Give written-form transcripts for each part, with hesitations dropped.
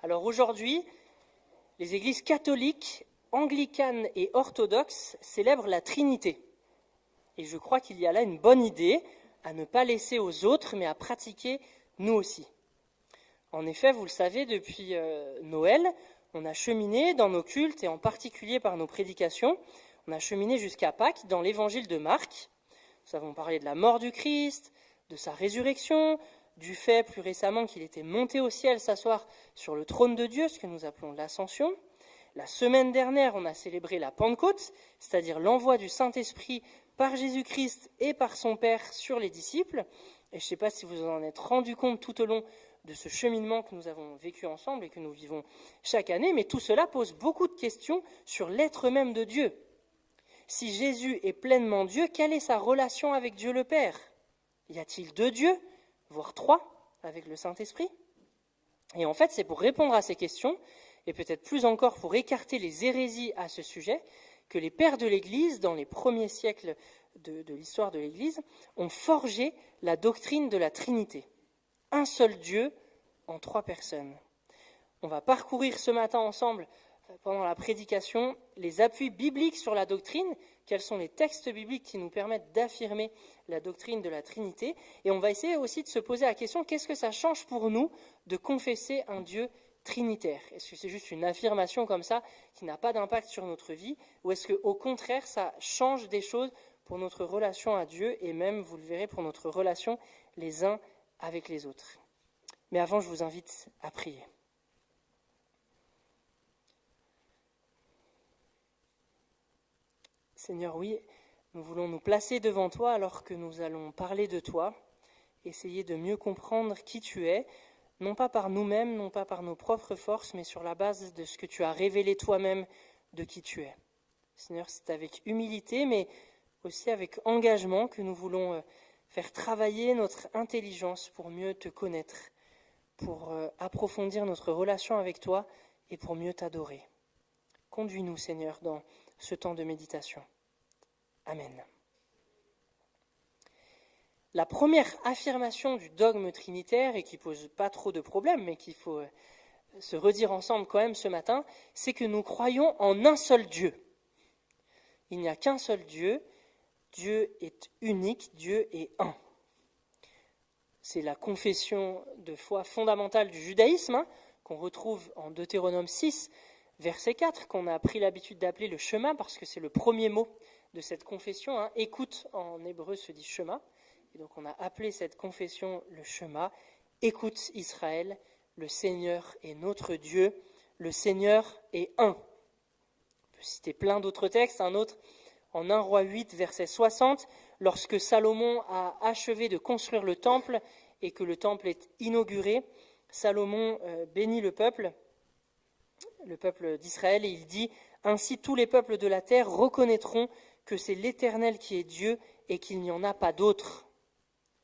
Alors aujourd'hui, les églises catholiques, anglicanes et orthodoxes célèbrent la Trinité. Et je crois qu'il y a là une bonne idée à ne pas laisser aux autres, mais à pratiquer nous aussi. En effet, vous le savez, depuis Noël, on a cheminé dans nos cultes et en particulier par nos prédications, on a cheminé jusqu'à Pâques dans l'évangile de Marc. Nous avons parlé de la mort du Christ, de sa résurrection, du fait plus récemment qu'il était monté au ciel s'asseoir sur le trône de Dieu, ce que nous appelons l'ascension. La semaine dernière, on a célébré la Pentecôte, c'est-à-dire l'envoi du Saint-Esprit par Jésus-Christ et par son Père sur les disciples. Et je ne sais pas si vous en êtes rendu compte tout au long de ce cheminement que nous avons vécu ensemble et que nous vivons chaque année, mais tout cela pose beaucoup de questions sur l'être même de Dieu. Si Jésus est pleinement Dieu, quelle est sa relation avec Dieu le Père ? Y a-t-il 2 dieux, voire 3, avec le Saint-Esprit ? Et en fait, c'est pour répondre à ces questions, et peut-être plus encore pour écarter les hérésies à ce sujet, que les pères de l'Église, dans les premiers siècles de l'histoire de l'Église, ont forgé la doctrine de la Trinité. Un seul Dieu en 3 personnes. On va parcourir ce matin ensemble, pendant la prédication, les appuis bibliques sur la doctrine, quels sont les textes bibliques qui nous permettent d'affirmer la doctrine de la Trinité, et on va essayer aussi de se poser la question, qu'est-ce que ça change pour nous de confesser un Dieu trinitaire ? Est-ce que c'est juste une affirmation comme ça qui n'a pas d'impact sur notre vie, ou est-ce qu'au contraire ça change des choses pour notre relation à Dieu, et même, vous le verrez, pour notre relation les uns avec les autres ? Mais avant, je vous invite à prier. Seigneur, oui, nous voulons nous placer devant toi alors que nous allons parler de toi, essayer de mieux comprendre qui tu es, non pas par nous-mêmes, non pas par nos propres forces, mais sur la base de ce que tu as révélé toi-même de qui tu es. Seigneur, c'est avec humilité, mais aussi avec engagement que nous voulons faire travailler notre intelligence pour mieux te connaître, pour approfondir notre relation avec toi et pour mieux t'adorer. Conduis-nous, Seigneur, dans ce temps de méditation. Amen. La première affirmation du dogme trinitaire, et qui pose pas trop de problèmes, mais qu'il faut se redire ensemble quand même ce matin, c'est que nous croyons en un seul Dieu. Il n'y a qu'un seul Dieu, Dieu est unique, Dieu est un. C'est la confession de foi fondamentale du judaïsme, qu'on retrouve en Deutéronome 6, verset 4, qu'on a pris l'habitude d'appeler le Shema, parce que c'est le premier mot de cette confession. Écoute, en hébreu se dit Shema. Et donc on a appelé cette confession le Shema. Écoute Israël, le Seigneur est notre Dieu, le Seigneur est un. On peut citer plein d'autres textes, un autre en 1 Roi 8, verset 60, lorsque Salomon a achevé de construire le temple et que le temple est inauguré, Salomon bénit le peuple d'Israël, et il dit « Ainsi tous les peuples de la terre reconnaîtront que c'est l'Éternel qui est Dieu et qu'il n'y en a pas d'autre. »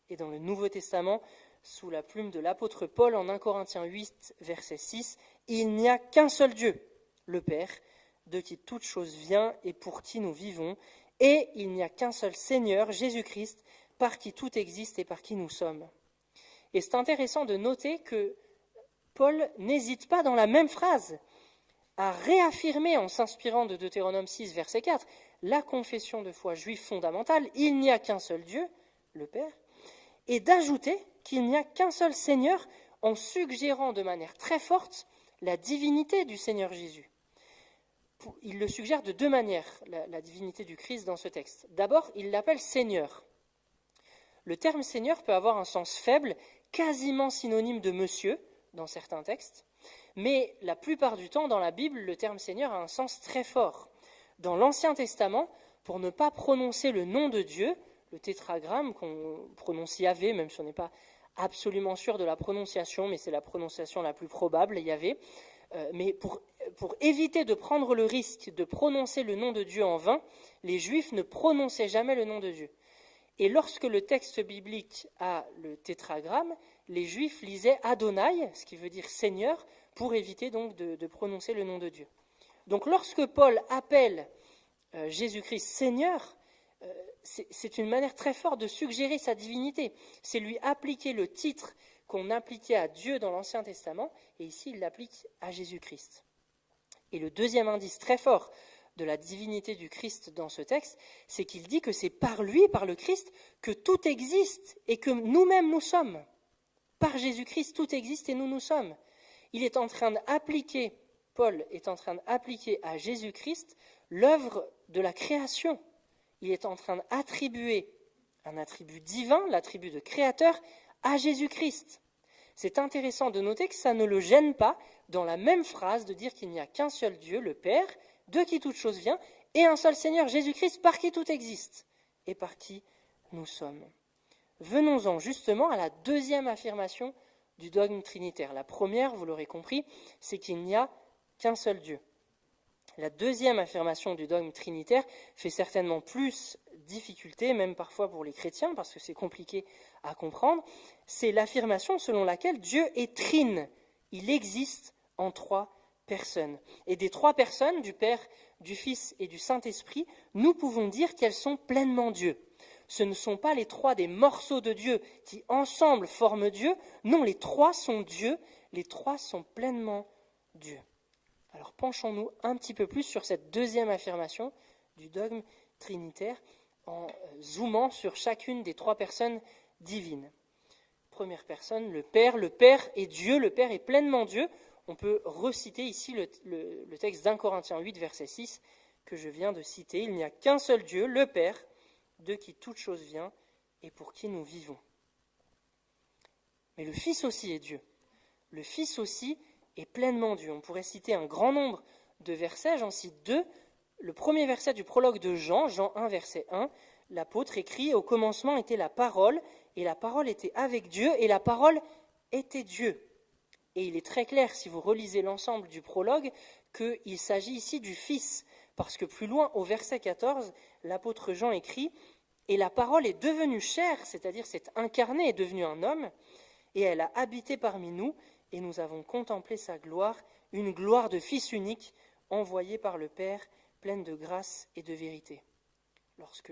Et dans le Nouveau Testament, sous la plume de l'apôtre Paul, en 1 Corinthiens 8, verset 6, « Il n'y a qu'un seul Dieu, le Père, de qui toute chose vient et pour qui nous vivons, et il n'y a qu'un seul Seigneur, Jésus-Christ, par qui tout existe et par qui nous sommes. » Et c'est intéressant de noter que Paul n'hésite pas dans la même phrase à réaffirmer, en s'inspirant de Deutéronome 6, verset 4, la confession de foi juive fondamentale, il n'y a qu'un seul Dieu, le Père, et d'ajouter qu'il n'y a qu'un seul Seigneur, en suggérant de manière très forte la divinité du Seigneur Jésus. Il le suggère de 2 manières, la divinité du Christ dans ce texte. D'abord, il l'appelle Seigneur. Le terme Seigneur peut avoir un sens faible, quasiment synonyme de monsieur, dans certains textes, mais la plupart du temps, dans la Bible, le terme Seigneur a un sens très fort. Dans l'Ancien Testament, pour ne pas prononcer le nom de Dieu, le tétragramme qu'on prononce Yahvé, même si on n'est pas absolument sûr de la prononciation, mais c'est la prononciation la plus probable, Yahvé, mais pour éviter de prendre le risque de prononcer le nom de Dieu en vain, les Juifs ne prononçaient jamais le nom de Dieu. Et lorsque le texte biblique a le tétragramme, les Juifs lisaient Adonai, ce qui veut dire Seigneur, pour éviter donc de prononcer le nom de Dieu. Donc lorsque Paul appelle Jésus-Christ Seigneur, c'est une manière très forte de suggérer sa divinité. C'est lui appliquer le titre qu'on appliquait à Dieu dans l'Ancien Testament, et ici il l'applique à Jésus-Christ. Et le deuxième indice très fort de la divinité du Christ dans ce texte, c'est qu'il dit que c'est par lui, par le Christ, que tout existe et que nous-mêmes nous sommes. Par Jésus-Christ, tout existe et nous sommes. Il est en train d'appliquer, Paul est en train d'appliquer à Jésus-Christ l'œuvre de la création. Il est en train d'attribuer un attribut divin, l'attribut de créateur, à Jésus-Christ. C'est intéressant de noter que ça ne le gêne pas, dans la même phrase, de dire qu'il n'y a qu'un seul Dieu, le Père, de qui toute chose vient, et un seul Seigneur, Jésus-Christ, par qui tout existe, et par qui nous sommes. Venons-en justement à la deuxième affirmation du dogme trinitaire. La première, vous l'aurez compris, c'est qu'il n'y a qu'un seul Dieu. La deuxième affirmation du dogme trinitaire fait certainement plus difficulté, même parfois pour les chrétiens, parce que c'est compliqué à comprendre. C'est l'affirmation selon laquelle Dieu est trine. Il existe en trois personnes. Et des trois personnes, du Père, du Fils et du Saint-Esprit, nous pouvons dire qu'elles sont pleinement Dieu. Ce ne sont pas les trois des morceaux de Dieu qui ensemble forment Dieu. Non, les trois sont Dieu, les trois sont pleinement Dieu. Alors penchons-nous un petit peu plus sur cette deuxième affirmation du dogme trinitaire en zoomant sur chacune des trois personnes divines. Première personne, le Père est Dieu, le Père est pleinement Dieu. On peut reciter ici le texte d'1 Corinthiens 8, verset 6, que je viens de citer. Il n'y a qu'un seul Dieu, le Père, de qui toute chose vient et pour qui nous vivons. Mais le Fils aussi est Dieu. Le Fils aussi est pleinement Dieu. On pourrait citer un grand nombre de versets, j'en cite deux. Le premier verset du prologue de Jean, Jean 1, verset 1, l'apôtre écrit « Au commencement était la parole, et la parole était avec Dieu, et la parole était Dieu. » Et il est très clair, si vous relisez l'ensemble du prologue, qu'il s'agit ici du Fils, parce que plus loin, au verset 14, l'apôtre Jean écrit « Et la parole est devenue chair, c'est-à-dire s'est incarnée, est devenue un homme, et elle a habité parmi nous, et nous avons contemplé sa gloire, une gloire de Fils unique, envoyé par le Père, pleine de grâce et de vérité. » Lorsque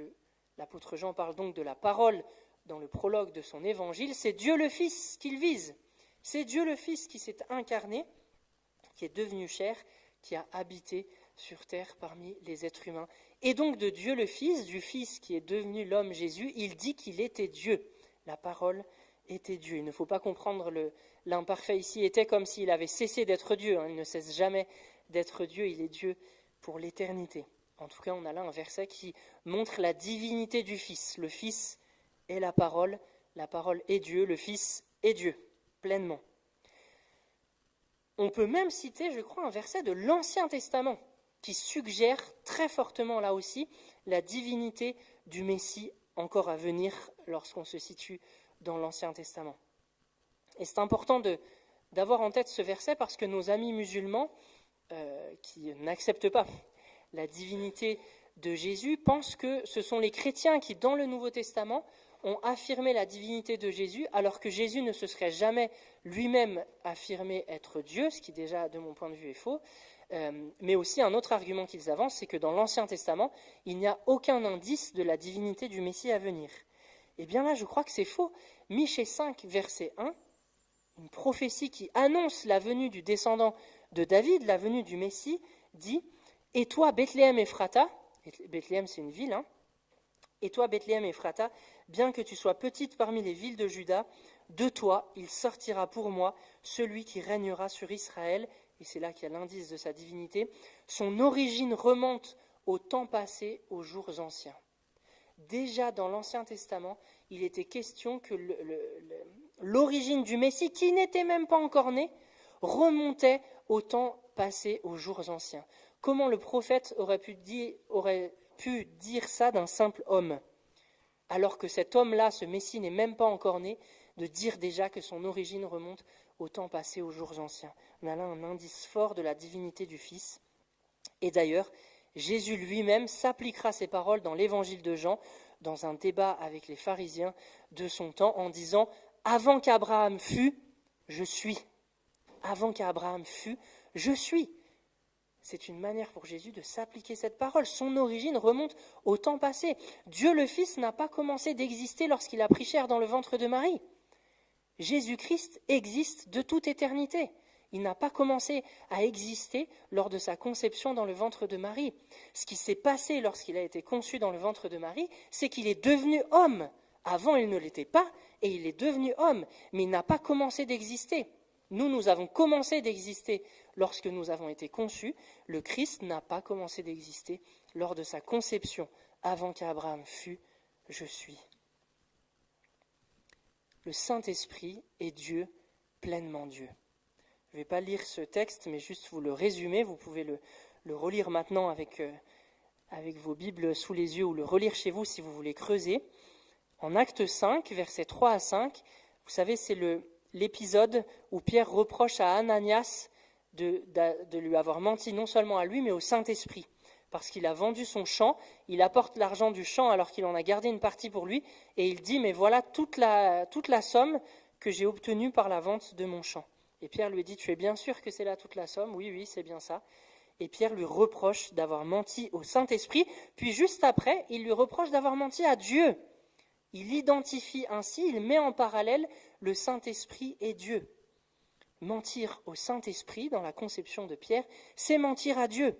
l'apôtre Jean parle donc de la parole dans le prologue de son évangile, c'est Dieu le Fils qu'il vise. C'est Dieu le Fils qui s'est incarné, qui est devenu chair, qui a habité sur terre parmi les êtres humains. Et donc de Dieu le Fils, du Fils qui est devenu l'homme Jésus, il dit qu'il était Dieu. La parole était Dieu. Il ne faut pas comprendre l'imparfait ici était comme s'il avait cessé d'être Dieu. Il ne cesse jamais d'être Dieu, il est Dieu pour l'éternité. En tout cas, on a là un verset qui montre la divinité du Fils. Le Fils est la parole est Dieu, le Fils est Dieu, pleinement. On peut même citer, je crois, un verset de l'Ancien Testament qui suggère très fortement, là aussi, la divinité du Messie encore à venir lorsqu'on se situe dans l'Ancien Testament. Et c'est important d'avoir en tête ce verset parce que nos amis musulmans qui n'acceptent pas la divinité de Jésus pensent que ce sont les chrétiens qui, dans le Nouveau Testament, ont affirmé la divinité de Jésus, alors que Jésus ne se serait jamais lui-même affirmé être Dieu, ce qui déjà, de mon point de vue, est faux. Mais aussi un autre argument qu'ils avancent, c'est que dans l'Ancien Testament, il n'y a aucun indice de la divinité du Messie à venir. Eh bien là, je crois que c'est faux. Michée 5, verset 1, une prophétie qui annonce la venue du descendant de David, la venue du Messie, dit « Et toi, Bethléem Ephrata » Bethléem, c'est une ville, hein. « Et toi, Bethléem Ephrata, bien que tu sois petite parmi les villes de Juda, de toi, il sortira pour moi celui qui régnera sur Israël. » Et c'est là qu'il y a l'indice de sa divinité. Son origine remonte au temps passé, aux jours anciens. Déjà dans l'Ancien Testament, il était question que l'origine du Messie, qui n'était même pas encore né, remontait au temps passé, aux jours anciens. Comment le prophète aurait pu dire ça d'un simple homme, alors que cet homme-là, ce Messie, n'est même pas encore né, de dire déjà que son origine remonte au temps passé, aux jours anciens. On a là un indice fort de la divinité du Fils. Et d'ailleurs, Jésus lui-même s'appliquera ces paroles dans l'évangile de Jean, dans un débat avec les pharisiens de son temps, en disant « Avant qu'Abraham fût, je suis. Avant qu'Abraham fût, je suis. » C'est une manière pour Jésus de s'appliquer cette parole. Son origine remonte au temps passé. Dieu le Fils n'a pas commencé d'exister lorsqu'il a pris chair dans le ventre de Marie. Jésus-Christ existe de toute éternité. Il n'a pas commencé à exister lors de sa conception dans le ventre de Marie. Ce qui s'est passé lorsqu'il a été conçu dans le ventre de Marie, c'est qu'il est devenu homme. Avant, il ne l'était pas, et il est devenu homme, mais il n'a pas commencé d'exister. Nous avons commencé d'exister lorsque nous avons été conçus. Le Christ n'a pas commencé d'exister lors de sa conception, avant qu'Abraham fût « Je suis ». Le Saint-Esprit est Dieu, pleinement Dieu. Je ne vais pas lire ce texte, mais juste vous le résumer. Vous pouvez le relire maintenant avec vos Bibles sous les yeux ou le relire chez vous si vous voulez creuser. En Acte 5, versets 3 à 5, vous savez, c'est l'épisode où Pierre reproche à Ananias de lui avoir menti non seulement à lui, mais au Saint-Esprit. Parce qu'il a vendu son champ, il apporte l'argent du champ alors qu'il en a gardé une partie pour lui, et il dit « Mais voilà toute la somme que j'ai obtenue par la vente de mon champ. » Et Pierre lui dit « Tu es bien sûr que c'est là toute la somme ?» « Oui, c'est bien ça. » Et Pierre lui reproche d'avoir menti au Saint-Esprit, puis juste après, il lui reproche d'avoir menti à Dieu. Il identifie ainsi, il met en parallèle le Saint-Esprit et Dieu. Mentir au Saint-Esprit, dans la conception de Pierre, c'est mentir à Dieu.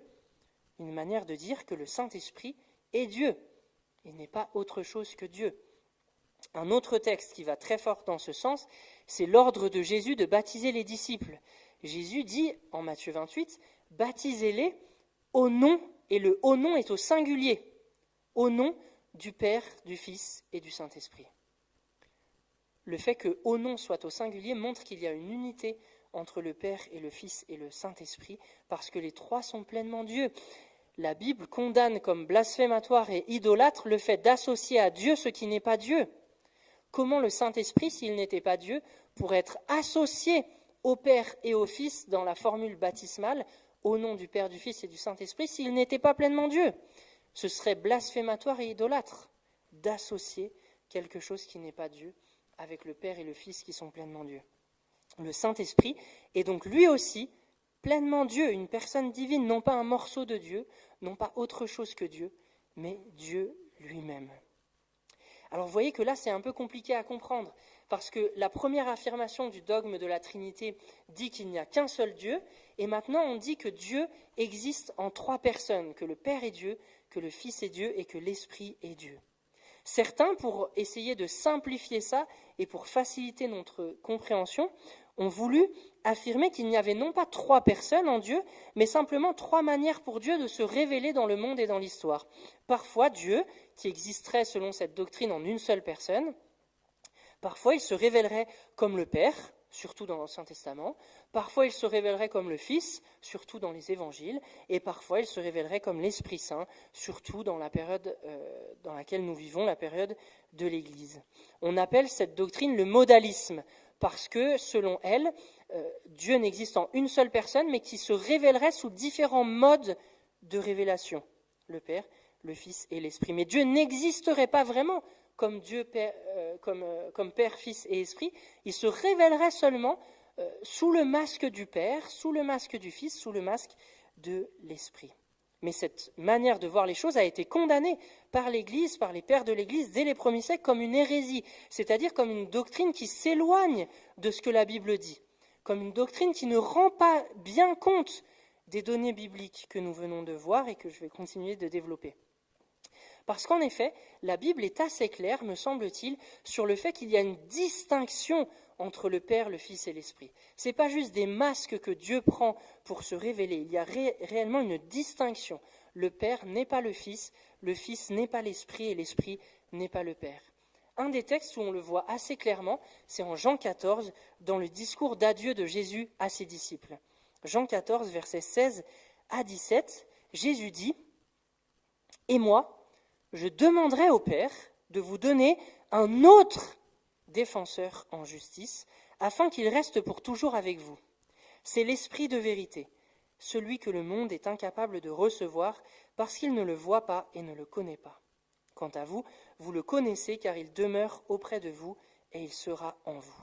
Une manière de dire que le Saint-Esprit est Dieu. Il n'est pas autre chose que Dieu. Un autre texte qui va très fort dans ce sens, c'est l'ordre de Jésus de baptiser les disciples. Jésus dit, en Matthieu 28, « Baptisez-les au nom », et le « au nom » est au singulier, au nom du Père, du Fils et du Saint-Esprit. Le fait que « au nom » soit au singulier montre qu'il y a une unité entre le Père et le Fils et le Saint-Esprit, parce que les trois sont pleinement Dieu. La Bible condamne comme blasphématoire et idolâtre le fait d'associer à Dieu ce qui n'est pas Dieu. Comment le Saint-Esprit, s'il n'était pas Dieu, pourrait être associé au Père et au Fils dans la formule baptismale, au nom du Père, du Fils et du Saint-Esprit, s'il n'était pas pleinement Dieu? Ce serait blasphématoire et idolâtre d'associer quelque chose qui n'est pas Dieu avec le Père et le Fils qui sont pleinement Dieu. Le Saint-Esprit est donc lui aussi pleinement Dieu, une personne divine, non pas un morceau de Dieu, non pas autre chose que Dieu, mais Dieu lui-même. Alors vous voyez que là c'est un peu compliqué à comprendre, parce que la première affirmation du dogme de la Trinité dit qu'il n'y a qu'un seul Dieu, et maintenant on dit que Dieu existe en trois personnes, que le Père est Dieu, que le Fils est Dieu et que l'Esprit est Dieu. Certains, pour essayer de simplifier ça et pour faciliter notre compréhension, ont voulu affirmer qu'il n'y avait non pas trois personnes en Dieu, mais simplement trois manières pour Dieu de se révéler dans le monde et dans l'histoire. Parfois, Dieu, qui existerait selon cette doctrine en une seule personne, parfois il se révélerait comme le Père, surtout dans l'Ancien Testament, parfois il se révélerait comme le Fils, surtout dans les Évangiles, et parfois il se révélerait comme l'Esprit Saint, surtout dans la période dans laquelle nous vivons, la période de l'Église. On appelle cette doctrine le modalisme, parce que, selon elle, Dieu n'existe en une seule personne, mais qui se révélerait sous différents modes de révélation, le Père, le Fils et l'Esprit. Mais Dieu n'existerait pas vraiment comme Dieu, comme Père, Fils et Esprit. Il se révélerait seulement sous le masque du Père, sous le masque du Fils, sous le masque de l'Esprit. Mais cette manière de voir les choses a été condamnée par l'Église, par les pères de l'Église, dès les premiers siècles, comme une hérésie, c'est-à-dire comme une doctrine qui s'éloigne de ce que la Bible dit, comme une doctrine qui ne rend pas bien compte des données bibliques que nous venons de voir et que je vais continuer de développer. Parce qu'en effet, la Bible est assez claire, me semble-t-il, sur le fait qu'il y a une distinction entre le Père, le Fils et l'Esprit. Ce n'est pas juste des masques que Dieu prend pour se révéler, il y a réellement une distinction. Le Père n'est pas le Fils n'est pas l'Esprit et l'Esprit n'est pas le Père. Un des textes où on le voit assez clairement, c'est en Jean 14, dans le discours d'adieu de Jésus à ses disciples. Jean 14, versets 16 à 17, Jésus dit « Et moi, je demanderai au Père de vous donner un autre défenseur en justice, afin qu'il reste pour toujours avec vous. C'est l'Esprit de vérité, celui que le monde est incapable de recevoir parce qu'il ne le voit pas et ne le connaît pas. Quant à vous, vous le connaissez car il demeure auprès de vous et il sera en vous. »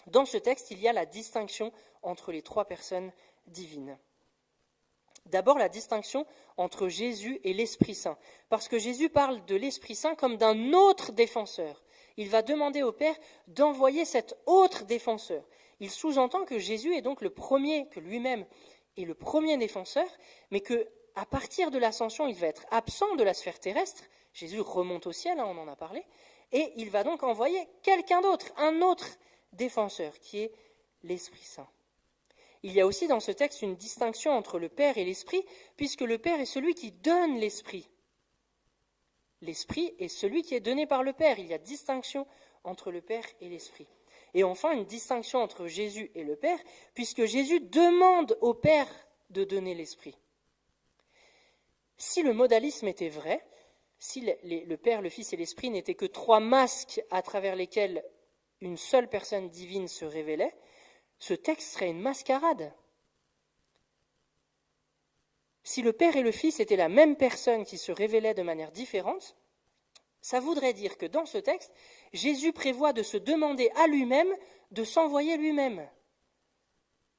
Dans ce texte, il y a la distinction entre les trois personnes divines. D'abord, la distinction entre Jésus et l'Esprit Saint, parce que Jésus parle de l'Esprit Saint comme d'un autre défenseur. Il va demander au Père d'envoyer cet autre défenseur. Il sous-entend que Jésus est donc le premier, que lui-même est le premier défenseur, mais que à partir de l'ascension, il va être absent de la sphère terrestre. Jésus remonte au ciel, on en a parlé, et il va donc envoyer quelqu'un d'autre, un autre défenseur, qui est l'Esprit Saint. Il y a aussi dans ce texte une distinction entre le Père et l'Esprit, puisque le Père est celui qui donne l'Esprit. L'Esprit est celui qui est donné par le Père. Il y a distinction entre le Père et l'Esprit. Et enfin, une distinction entre Jésus et le Père, puisque Jésus demande au Père de donner l'Esprit. Si le modalisme était vrai, si le Père, le Fils et l'Esprit n'étaient que trois masques à travers lesquels une seule personne divine se révélait, ce texte serait une mascarade. Si le Père et le Fils étaient la même personne qui se révélait de manière différente, ça voudrait dire que dans ce texte, Jésus prévoit de se demander à lui-même de s'envoyer lui-même.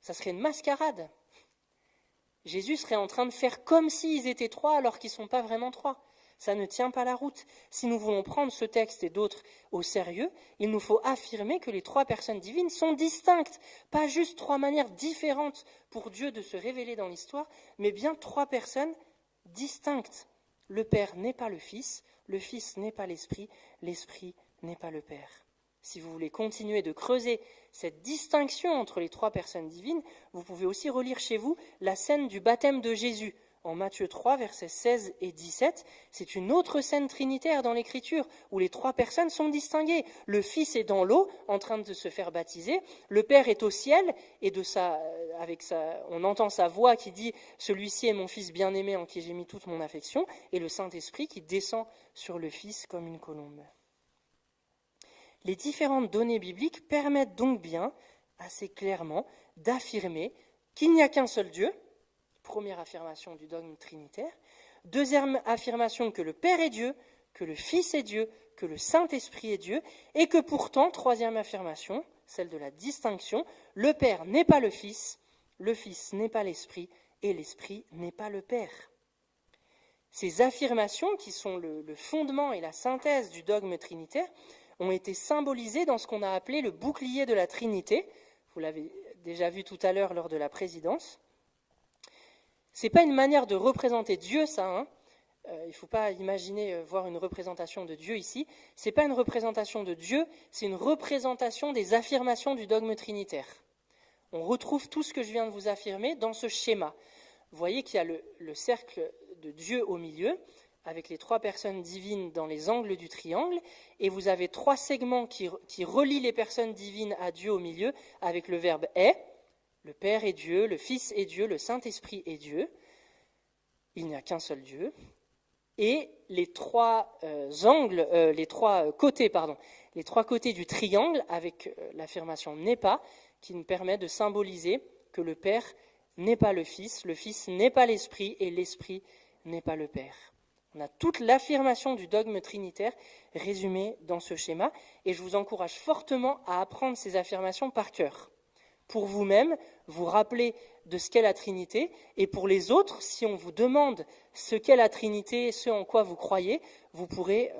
Ça serait une mascarade. Jésus serait en train de faire comme s'ils étaient trois alors qu'ils ne sont pas vraiment trois. Ça ne tient pas la route. Si nous voulons prendre ce texte et d'autres au sérieux, il nous faut affirmer que les trois personnes divines sont distinctes, pas juste trois manières différentes pour Dieu de se révéler dans l'histoire, mais bien trois personnes distinctes. Le Père n'est pas le Fils n'est pas l'Esprit n'est pas le Père. Si vous voulez continuer de creuser cette distinction entre les trois personnes divines, vous pouvez aussi relire chez vous la scène du baptême de Jésus. En Matthieu 3, versets 16 et 17, c'est une autre scène trinitaire dans l'Écriture, où les trois personnes sont distinguées. Le Fils est dans l'eau, en train de se faire baptiser, le Père est au ciel, et on entend sa voix qui dit « Celui-ci est mon Fils bien-aimé en qui j'ai mis toute mon affection », et le Saint-Esprit qui descend sur le Fils comme une colombe. Les différentes données bibliques permettent donc bien, assez clairement, d'affirmer qu'il n'y a qu'un seul Dieu. Première affirmation du dogme trinitaire. Deuxième affirmation que le Père est Dieu, que le Fils est Dieu, que le Saint-Esprit est Dieu, et que pourtant, troisième affirmation, celle de la distinction, le Père n'est pas le Fils n'est pas l'Esprit, et l'Esprit n'est pas le Père. Ces affirmations, qui sont le fondement et la synthèse du dogme trinitaire, ont été symbolisées dans ce qu'on a appelé le bouclier de la Trinité. Vous l'avez déjà vu tout à l'heure lors de la présidence. Ce n'est pas une manière de représenter Dieu, ça. Hein. Il ne faut pas imaginer voir une représentation de Dieu ici. Ce n'est pas une représentation de Dieu, c'est une représentation des affirmations du dogme trinitaire. On retrouve tout ce que je viens de vous affirmer dans ce schéma. Vous voyez qu'il y a le cercle de Dieu au milieu, avec les trois personnes divines dans les angles du triangle, et vous avez trois segments qui relient les personnes divines à Dieu au milieu, avec le verbe « est ». Le Père est Dieu, le Fils est Dieu, le Saint-Esprit est Dieu. Il n'y a qu'un seul Dieu. Et les trois côtés du triangle, avec l'affirmation « n'est pas », qui nous permet de symboliser que le Père n'est pas le Fils n'est pas l'Esprit, et l'Esprit n'est pas le Père. On a toute l'affirmation du dogme trinitaire résumée dans ce schéma, et je vous encourage fortement à apprendre ces affirmations par cœur. Pour vous-même, vous rappeler de ce qu'est la Trinité, et pour les autres, si on vous demande ce qu'est la Trinité, ce en quoi vous croyez, vous pourrez,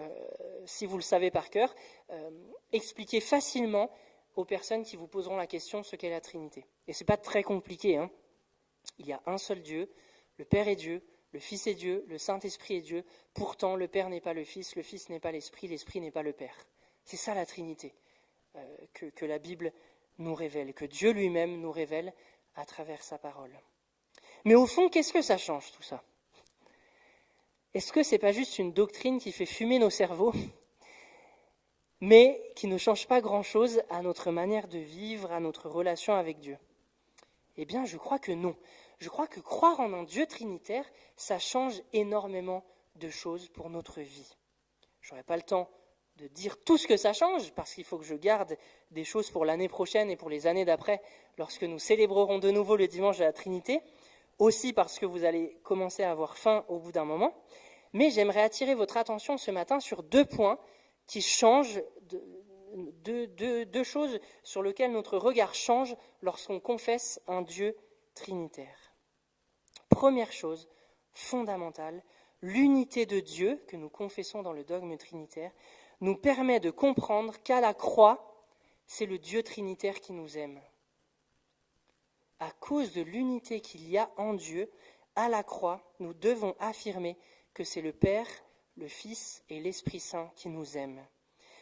si vous le savez par cœur, expliquer facilement aux personnes qui vous poseront la question ce qu'est la Trinité. Et ce n'est pas très compliqué. Hein. Il y a un seul Dieu, le Père est Dieu, le Fils est Dieu, le Saint-Esprit est Dieu, pourtant le Père n'est pas le Fils n'est pas l'Esprit n'est pas le Père. C'est ça la Trinité que la Bible nous révèle, que Dieu lui-même nous révèle à travers sa parole. Mais au fond, qu'est-ce que ça change tout ça ? Est-ce que ce n'est pas juste une doctrine qui fait fumer nos cerveaux, mais qui ne change pas grand-chose à notre manière de vivre, à notre relation avec Dieu ? Eh bien, je crois que non. Je crois que croire en un Dieu trinitaire, ça change énormément de choses pour notre vie. Je n'aurai pas le temps de dire tout ce que ça change, parce qu'il faut que je garde des choses pour l'année prochaine et pour les années d'après, lorsque nous célébrerons de nouveau le dimanche de la Trinité, aussi parce que vous allez commencer à avoir faim au bout d'un moment. Mais j'aimerais attirer votre attention ce matin sur 2 points qui changent, deux choses sur lesquelles notre regard change lorsqu'on confesse un Dieu trinitaire. Première chose fondamentale, l'unité de Dieu que nous confessons dans le dogme trinitaire nous permet de comprendre qu'à la croix, c'est le Dieu trinitaire qui nous aime. À cause de l'unité qu'il y a en Dieu, à la croix, nous devons affirmer que c'est le Père, le Fils et l'Esprit Saint qui nous aiment.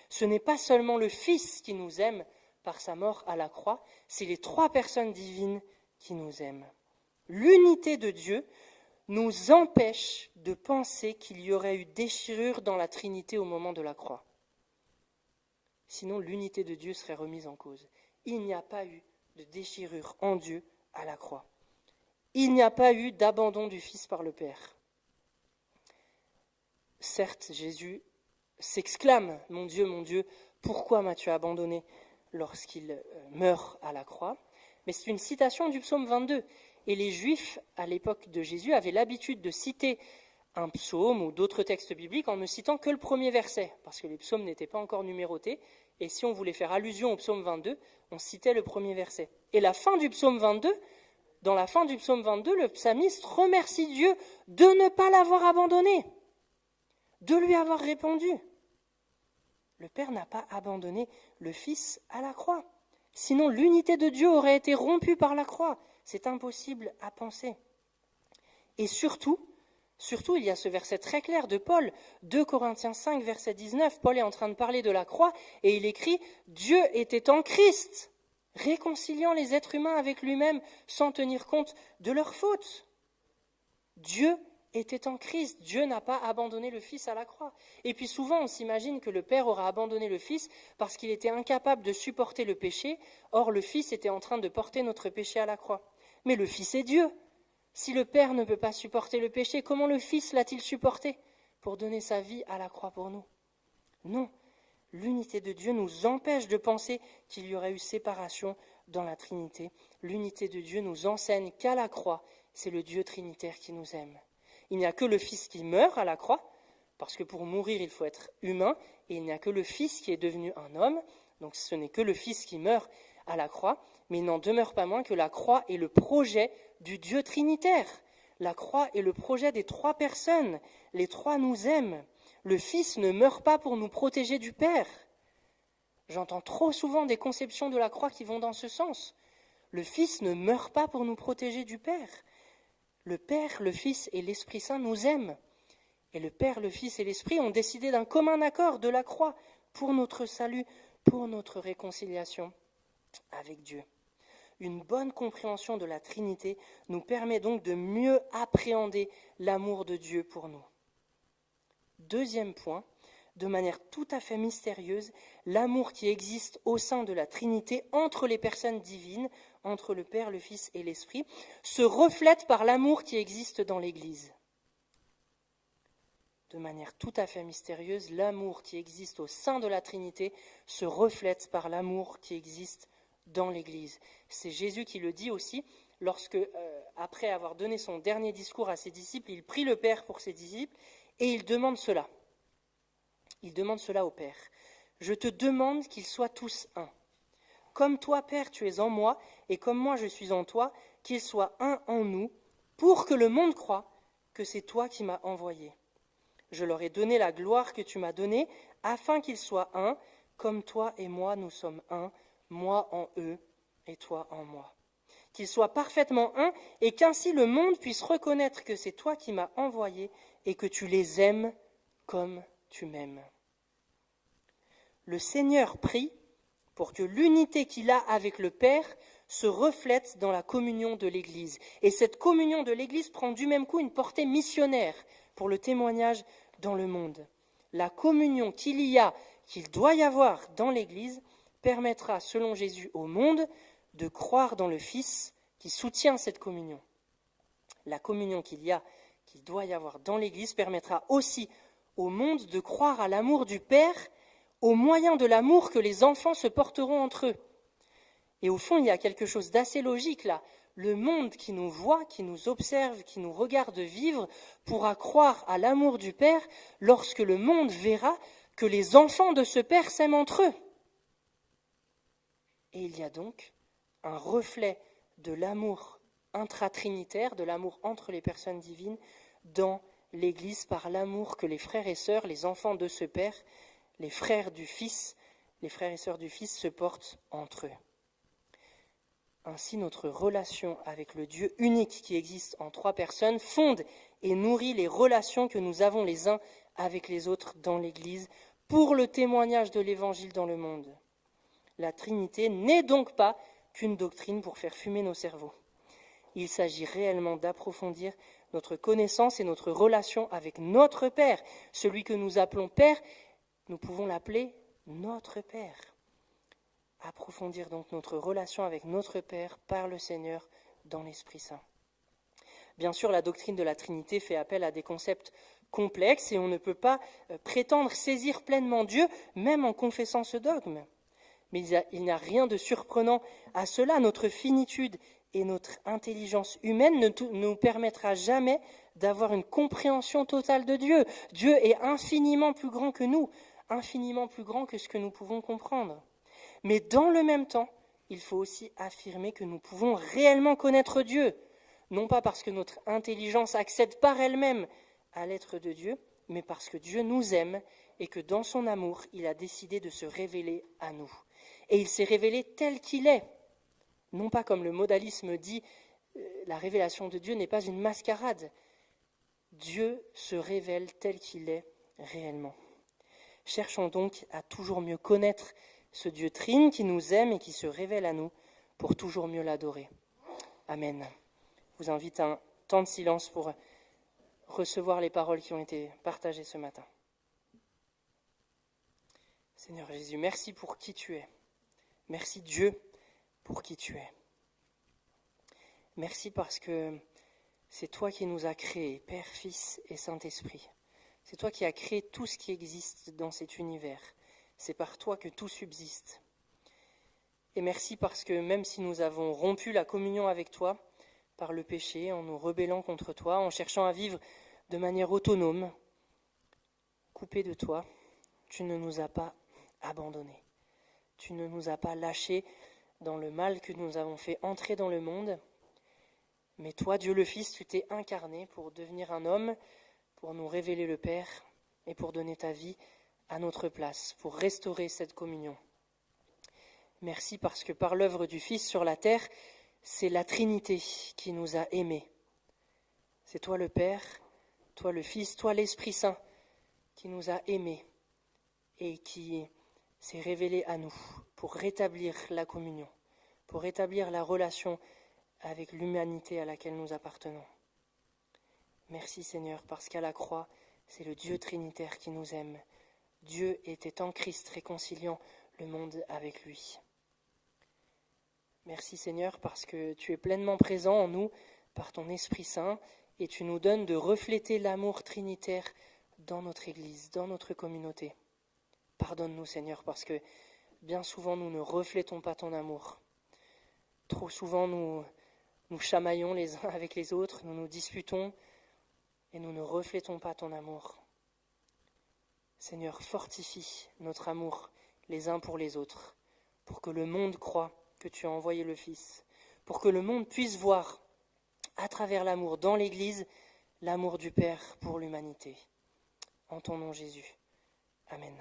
Ce n'est pas seulement le Fils qui nous aime par sa mort à la croix, c'est les trois personnes divines qui nous aiment. L'unité de Dieu nous empêche de penser qu'il y aurait eu déchirure dans la Trinité au moment de la croix. Sinon, l'unité de Dieu serait remise en cause. Il n'y a pas eu de déchirure en Dieu à la croix. Il n'y a pas eu d'abandon du Fils par le Père. Certes, Jésus s'exclame « Mon Dieu, pourquoi m'as-tu abandonné ?» lorsqu'il meurt à la croix. Mais c'est une citation du psaume 22. Et les Juifs, à l'époque de Jésus, avaient l'habitude de citer un psaume ou d'autres textes bibliques en ne citant que le premier verset, parce que les psaumes n'étaient pas encore numérotés. Et si on voulait faire allusion au psaume 22, on citait le premier verset. Et la fin du psaume 22, dans la fin du psaume 22, le psalmiste remercie Dieu de ne pas l'avoir abandonné, de lui avoir répondu. Le Père n'a pas abandonné le Fils à la croix. Sinon, l'unité de Dieu aurait été rompue par la croix. C'est impossible à penser. Et surtout, il y a ce verset très clair de Paul, 2 Corinthiens 5, verset 19. Paul est en train de parler de la croix et il écrit « Dieu était en Christ, réconciliant les êtres humains avec lui-même sans tenir compte de leurs fautes. » Dieu était en Christ. Dieu n'a pas abandonné le Fils à la croix. Et puis souvent, on s'imagine que le Père aura abandonné le Fils parce qu'il était incapable de supporter le péché. Or, le Fils était en train de porter notre péché à la croix. Mais le Fils est Dieu. Si le Père ne peut pas supporter le péché, comment le Fils l'a-t-il supporté pour donner sa vie à la croix pour nous? Non, l'unité de Dieu nous empêche de penser qu'il y aurait eu séparation dans la Trinité. L'unité de Dieu nous enseigne qu'à la croix, c'est le Dieu trinitaire qui nous aime. Il n'y a que le Fils qui meurt à la croix, parce que pour mourir, il faut être humain, et il n'y a que le Fils qui est devenu un homme, donc ce n'est que le Fils qui meurt à la croix, mais il n'en demeure pas moins que la croix est le projet du Dieu trinitaire. La croix est le projet des trois personnes. Les trois nous aiment. Le Fils ne meurt pas pour nous protéger du Père. J'entends trop souvent des conceptions de la croix qui vont dans ce sens. Le Fils ne meurt pas pour nous protéger du Père. Le Père, le Fils et l'Esprit Saint nous aiment. Et le Père, le Fils et l'Esprit ont décidé d'un commun accord de la croix pour notre salut, pour notre réconciliation avec Dieu. Une bonne compréhension de la Trinité nous permet donc de mieux appréhender l'amour de Dieu pour nous. Deuxième point, de manière tout à fait mystérieuse, l'amour qui existe au sein de la Trinité entre les personnes divines, entre le Père, le Fils et l'Esprit, se reflète par l'amour qui existe dans l'Église. De manière tout à fait mystérieuse, l'amour qui existe au sein de la Trinité se reflète par l'amour qui existe dans l'Église. C'est Jésus qui le dit aussi, lorsque, après avoir donné son dernier discours à ses disciples, il prie le Père pour ses disciples, et il demande cela. Il demande cela au Père. « Je te demande qu'ils soient tous un. Comme toi, Père, tu es en moi, et comme moi je suis en toi, qu'ils soient un en nous, pour que le monde croie que c'est toi qui m'as envoyé. Je leur ai donné la gloire que tu m'as donnée, afin qu'ils soient un, comme toi et moi nous sommes un, moi en eux et toi en moi. Qu'ils soient parfaitement un, et qu'ainsi le monde puisse reconnaître que c'est toi qui m'as envoyé, et que tu les aimes comme tu m'aimes. » Le Seigneur prie pour que l'unité qu'il a avec le Père se reflète dans la communion de l'Église. Et cette communion de l'Église prend du même coup une portée missionnaire pour le témoignage dans le monde. La communion qu'il doit y avoir dans l'Église permettra, selon Jésus, au monde de croire dans le Fils qui soutient cette communion. La communion qu'il doit y avoir dans l'Église permettra aussi au monde de croire à l'amour du Père au moyen de l'amour que les enfants se porteront entre eux. Et au fond, il y a quelque chose d'assez logique là. Le monde qui nous voit, qui nous observe, qui nous regarde vivre, pourra croire à l'amour du Père lorsque le monde verra que les enfants de ce Père s'aiment entre eux. Et il y a donc un reflet de l'amour intratrinitaire, de l'amour entre les personnes divines dans l'Église par l'amour que les frères et sœurs, les enfants de ce Père, les frères et sœurs du Fils se portent entre eux. Ainsi, notre relation avec le Dieu unique qui existe en 3 personnes fonde et nourrit les relations que nous avons les uns avec les autres dans l'Église pour le témoignage de l'Évangile dans le monde. La Trinité n'est donc pas qu'une doctrine pour faire fumer nos cerveaux. Il s'agit réellement d'approfondir notre connaissance et notre relation avec notre Père. Celui que nous appelons Père, nous pouvons l'appeler notre Père. Approfondir donc notre relation avec notre Père par le Seigneur dans l'Esprit Saint. Bien sûr, la doctrine de la Trinité fait appel à des concepts complexes et on ne peut pas prétendre saisir pleinement Dieu, même en confessant ce dogme. Mais il n'y a rien de surprenant à cela. Notre finitude et notre intelligence humaine ne nous permettra jamais d'avoir une compréhension totale de Dieu. Dieu est infiniment plus grand que nous, infiniment plus grand que ce que nous pouvons comprendre. Mais dans le même temps, il faut aussi affirmer que nous pouvons réellement connaître Dieu, non pas parce que notre intelligence accède par elle-même à l'être de Dieu, mais parce que Dieu nous aime et que dans son amour, il a décidé de se révéler à nous. Et il s'est révélé tel qu'il est. Non pas comme le modalisme dit, la révélation de Dieu n'est pas une mascarade. Dieu se révèle tel qu'il est réellement. Cherchons donc à toujours mieux connaître ce Dieu trine qui nous aime et qui se révèle à nous pour toujours mieux l'adorer. Amen. Je vous invite à un temps de silence pour recevoir les paroles qui ont été partagées ce matin. Seigneur Jésus, merci pour qui tu es. Merci Dieu pour qui tu es. Merci parce que c'est toi qui nous as créés, Père, Fils et Saint-Esprit. C'est toi qui as créé tout ce qui existe dans cet univers. C'est par toi que tout subsiste. Et merci parce que même si nous avons rompu la communion avec toi par le péché, en nous rebellant contre toi, en cherchant à vivre de manière autonome, coupés de toi, tu ne nous as pas abandonnés. Tu ne nous as pas lâchés dans le mal que nous avons fait entrer dans le monde. Mais toi, Dieu le Fils, tu t'es incarné pour devenir un homme, pour nous révéler le Père et pour donner ta vie à notre place, pour restaurer cette communion. Merci parce que par l'œuvre du Fils sur la terre, c'est la Trinité qui nous a aimés. C'est toi le Père, toi le Fils, toi l'Esprit Saint qui nous a aimés et qui s'est révélé à nous pour rétablir la communion, pour rétablir la relation avec l'humanité à laquelle nous appartenons. Merci Seigneur, parce qu'à la croix, c'est le Dieu trinitaire qui nous aime. Dieu était en Christ réconciliant le monde avec lui. Merci Seigneur, parce que tu es pleinement présent en nous par ton Esprit Saint et tu nous donnes de refléter l'amour trinitaire dans notre Église, dans notre communauté. Pardonne-nous Seigneur, parce que bien souvent nous ne reflétons pas ton amour. Trop souvent nous chamaillons les uns avec les autres, nous nous disputons et nous ne reflétons pas ton amour. Seigneur, fortifie notre amour les uns pour les autres, pour que le monde croie que tu as envoyé le Fils, pour que le monde puisse voir, à travers l'amour dans l'Église, l'amour du Père pour l'humanité. En ton nom Jésus. Amen.